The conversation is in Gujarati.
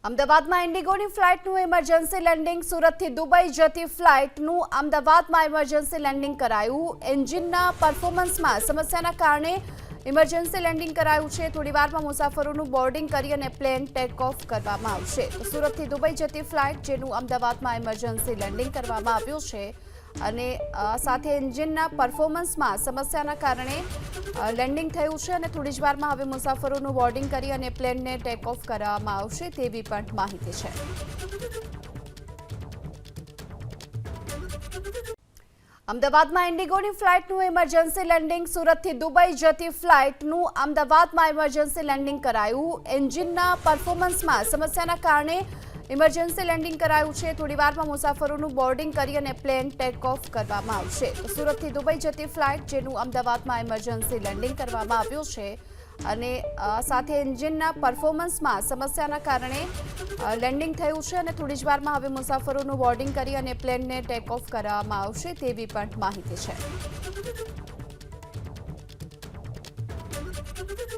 અમદાવાદમાં ઇન્ડિગોની ફ્લાઇટનું ઇમરજન્સી લેન્ડિંગ સુરતથી દુબઈ જતી ફ્લાઇટનું અમદાવાદમાં ઇમરજન્સી લેન્ડિંગ કરાયું. એન્જિનના પરફોર્મન્સમાં સમસ્યાના કારણે ઇમરજન્સી લેન્ડિંગ કરાયું છે. થોડી વારમાં મુસાફરોનું બોર્ડિંગ કરી અને પ્લેન ટેક ઓફ કરવામાં આવશે. તો સુરતથી દુબઈ જતી ફ્લાઇટ જેનું અમદાવાદમાં ઇમરજન્સી લેન્ડિંગ કરવામાં આવ્યું છે અને સાથે એન્જિનના પરફોર્મન્સમાં સમસ્યાના કારણે લેન્ડિંગ થયું છે અને થોડી જ વારમાં હવે મુસાફરોનું બોર્ડિંગ કરી અને પ્લેનને ટેક ઓફ કરવામાં આવશે તેવી પણ માહિતી છે. અમદાવાદમાં ઇન્ડિગોની ફ્લાઇટનું ઇમરજન્સી લેન્ડિંગ સુરતથી દુબઈ જતી ફ્લાઇટનું અમદાવાદમાં ઇમરજન્સી લેન્ડિંગ કરાયું. એન્જિનના પરફોર્મન્સમાં સમસ્યાના કારણે ઇમરજન્સી લેન્ડિંગ કરાયું છે. થોડી વારમાં મુસાફરોનું બોર્ડિંગ કરી અને પ્લેન ટેક ઓફ કરવામાં આવશે. તો સુરતથી દુબઈ જતી ફ્લાઇટ જેનું અમદાવાદમાં ઇમરજન્સી લેન્ડિંગ કરવામાં આવ્યું છે અને સાથે એન્જિનના પરફોર્મન્સમાં સમસ્યાના કારણે લેન્ડિંગ થયું છે અને થોડી જ વારમાં હવે મુસાફરોનું બોર્ડિંગ કરી અને પ્લેનને ટેક ઓફ કરવામાં આવશે તેવી પણ માહિતી છે.